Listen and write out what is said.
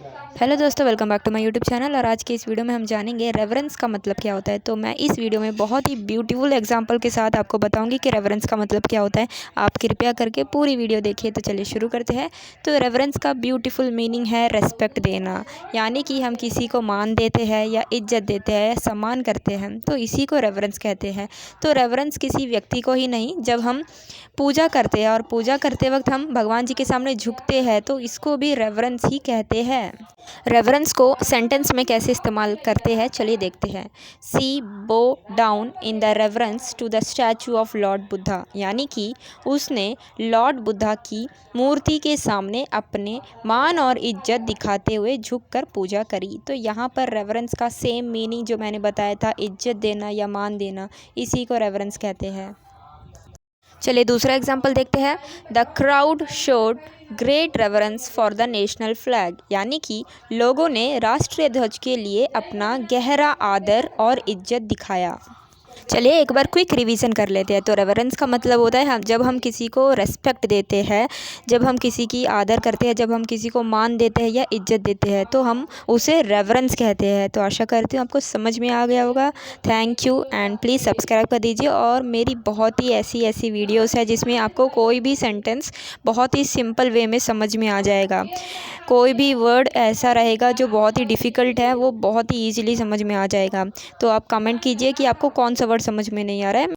Hello दोस्तों, welcome back to my YouTube channel. और आज के इस वीडियो में हम जानेंगे रेवरेंस का मतलब क्या होता है। तो मैं इस वीडियो में बहुत ही ब्यूटीफुल एग्जांपल के साथ आपको बताऊंगी कि रेवरेंस का मतलब क्या होता है। आप कृपया करके पूरी वीडियो देखिए। तो चलिए शुरू करते हैं। तो रेवरेंस का ब्यूटीफुल मीनिंग है रेस्पेक्ट देना, यानी कि हम किसी को मान देते हैं या इज्जत देते हैं या सम्मान करते हैं, तो इसी को रेवरेंस कहते हैं। तो रेवरेंस किसी व्यक्ति को ही नहीं, जब हम पूजा करते हैं और पूजा करते वक्त हम भगवान जी के सामने झुकते हैं, तो इसको भी रेवरेंस ही कहते हैं। रेवरेंस को सेंटेंस में कैसे इस्तेमाल करते हैं, चलिए देखते हैं। See bow down in the reverence to the statue of Lord Buddha, यानी कि उसने लॉर्ड बुद्धा की मूर्ति के सामने अपने मान और इज्जत दिखाते हुए झुककर पूजा करी। तो यहाँ पर रेवरेंस का सेम मीनिंग जो मैंने बताया था, इज्जत देना या मान देना, इसी को रेवरेंस कहते हैं। चलिए दूसरा एग्जाम्पल देखते हैं। The crowd showed great reverence for the national flag, यानी कि लोगों ने राष्ट्रीय ध्वज के लिए अपना गहरा आदर और इज्जत दिखाया। चलिए एक बार क्विक रिवीजन कर लेते हैं। तो रेवरेंस का मतलब होता है जब हम किसी को रेस्पेक्ट देते हैं, जब हम किसी की आदर करते हैं, जब हम किसी को मान देते हैं या इज्जत देते हैं, तो हम उसे रेवरेंस कहते हैं। तो आशा करती हूँ आपको समझ में आ गया होगा। Thank you and please subscribe कर दीजिए। और मेरी बहुत ही ऐसी वीडियोस है जिसमें आपको कोई भी सेंटेंस बहुत ही सिंपल वे में समझ में आ जाएगा। कोई भी वर्ड ऐसा रहेगा जो बहुत ही डिफ़िकल्ट है, वो बहुत ही ईजिली समझ में आ जाएगा। तो आप कमेंट कीजिए कि आपको कौन सा वर्ड समझ में नहीं आ रहा है।